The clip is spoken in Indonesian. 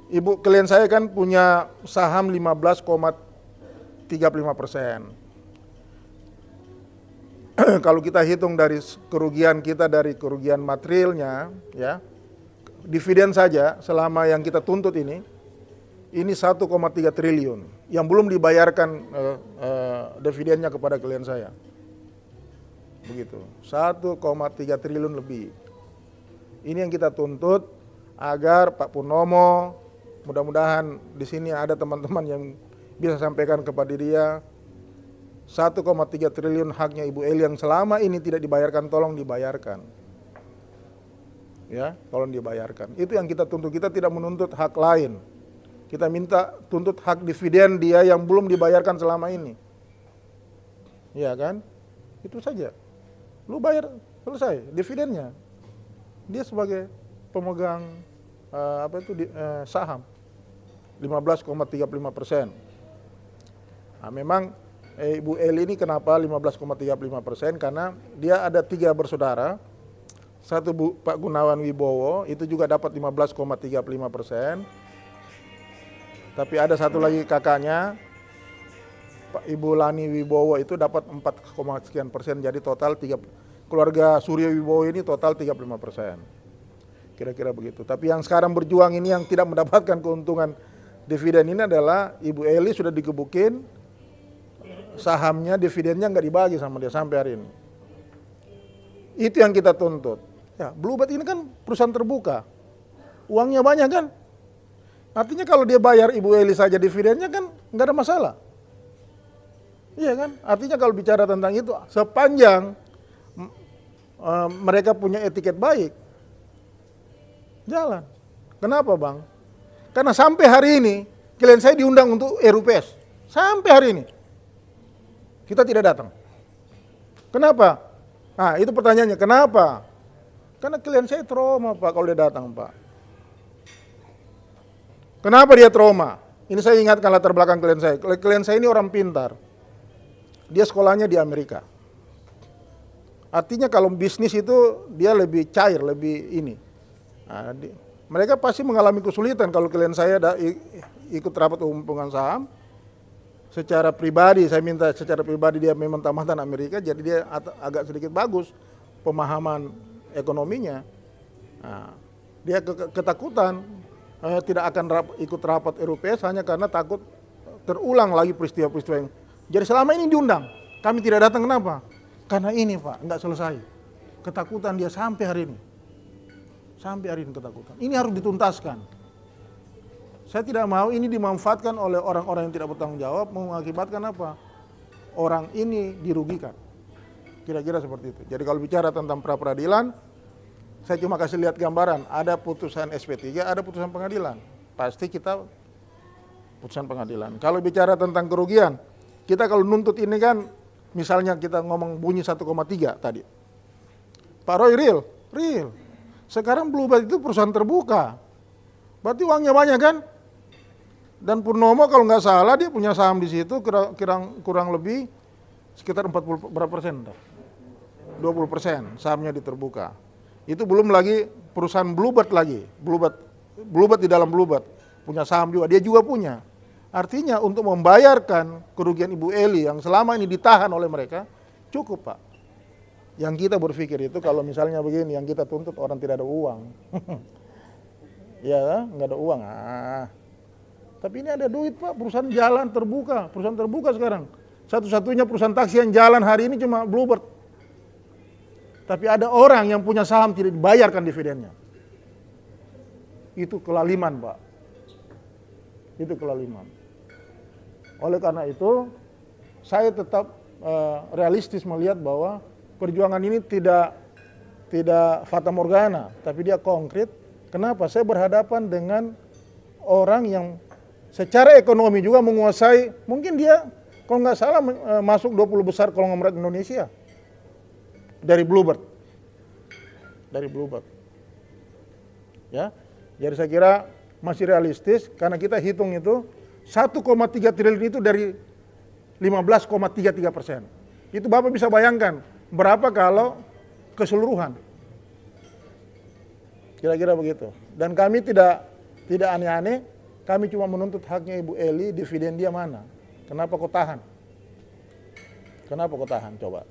Ibu klien saya kan punya saham 15,35%. Kalau kita hitung dari kerugian kita dari kerugian materialnya, ya, dividen saja selama yang kita tuntut ini 1,3 triliun yang belum dibayarkan dividennya kepada klien saya. Begitu, 1,3 triliun lebih. Ini yang kita tuntut agar Pak Purnomo, mudah-mudahan di sini ada teman-teman yang bisa sampaikan kepada dia 1,3 triliun haknya Ibu Eli yang selama ini tidak dibayarkan, tolong dibayarkan. Ya, tolong dibayarkan. Itu yang kita tuntut. Kita tidak menuntut hak lain. Kita minta tuntut hak dividen dia yang belum dibayarkan selama ini. Ya kan? Itu saja. Lu bayar, selesai dividennya. Dia sebagai pemegang saham 15,35%. Nah, memang Ibu Eli ini kenapa 15,35%? Karena dia ada 3 bersaudara. Satu Pak Gunawan Wibowo itu juga dapat 15,35%. Tapi ada satu lagi kakaknya, Pak Ibu Lani Wibowo itu dapat 4, sekian persen. Jadi total keluarga Suryo Wibowo ini total 35%. Kira-kira begitu. Tapi yang sekarang berjuang ini yang tidak mendapatkan keuntungan dividen ini adalah Ibu Eli sudah dikebukin, sahamnya, dividennya nggak dibagi sama dia sampai hari ini. Itu yang kita tuntut. Ya, Bluebird ini kan perusahaan terbuka, uangnya banyak kan. Artinya kalau dia bayar Ibu Eli saja dividennya kan nggak ada masalah. Iya kan? Artinya kalau bicara tentang itu, sepanjang mereka punya etiket baik, jalan. Kenapa Bang? Karena sampai hari ini klien saya diundang untuk RUPS. Sampai hari ini kita tidak datang. Kenapa? Nah, itu pertanyaannya, kenapa? Karena klien saya trauma Pak kalau dia datang Pak. Kenapa dia trauma? Ini saya ingatkan latar belakang klien saya. Klien saya ini orang pintar. Dia sekolahnya di Amerika. Artinya kalau bisnis itu dia lebih cair, lebih ini. Nah, mereka pasti mengalami kesulitan kalau klien saya ikut rapat umum pemegang saham. Secara pribadi, saya minta secara pribadi dia memang tamatan Amerika, jadi dia agak sedikit bagus pemahaman ekonominya. Nah, dia ketakutan tidak akan ikut rapat RUPS hanya karena takut terulang lagi peristiwa-peristiwa yang. Jadi selama ini diundang, kami tidak datang. Kenapa? Karena ini Pak, nggak selesai. Ketakutan dia sampai hari ini. Sampai hari ini ketakutan. Ini harus dituntaskan. Saya tidak mau ini dimanfaatkan oleh orang-orang yang tidak bertanggung jawab, mengakibatkan apa? Orang ini dirugikan. Kira-kira seperti itu. Jadi kalau bicara tentang pra-peradilan, saya cuma kasih lihat gambaran. Ada putusan SP3, ada putusan pengadilan. Pasti kita putusan pengadilan. Kalau bicara tentang kerugian, kita kalau nuntut ini kan, misalnya kita ngomong bunyi 1,3 tadi. Pak Roy real. Sekarang Bluebird itu perusahaan terbuka. Berarti uangnya banyak kan? Dan Purnomo kalau nggak salah dia punya saham di situ kurang lebih sekitar 40 berapa persen? 20% sahamnya di terbuka. Itu belum lagi perusahaan Bluebird lagi. Bluebird di dalam Bluebird punya saham juga, dia juga punya. Artinya untuk membayarkan kerugian Ibu Eli yang selama ini ditahan oleh mereka cukup Pak. Yang kita berpikir itu kalau misalnya begini, yang kita tuntut orang tidak ada uang. Ya, nggak ada uang. Tapi ini ada duit Pak, perusahaan jalan terbuka, perusahaan terbuka sekarang. Satu-satunya perusahaan taksi yang jalan hari ini cuma Bluebird. Tapi ada orang yang punya saham tidak dibayarkan dividennya. Itu kelaliman Pak. Itu kelaliman. Oleh karena itu, saya tetap realistis melihat bahwa perjuangan ini tidak fata morgana, tapi dia konkret. Kenapa? Saya berhadapan dengan orang yang secara ekonomi juga menguasai, mungkin dia kalau nggak salah masuk 20 besar konglomerat Indonesia dari Bluebird. Ya, jadi saya kira masih realistis karena kita hitung itu 1,3 triliun itu dari 15,33%. Itu Bapak bisa bayangkan berapa kalau keseluruhan. Kira-kira begitu. Dan kami tidak aneh-aneh. Kami cuma menuntut haknya Ibu Eli, dividen dia mana? Kenapa kau tahan? Kenapa kau tahan? Coba.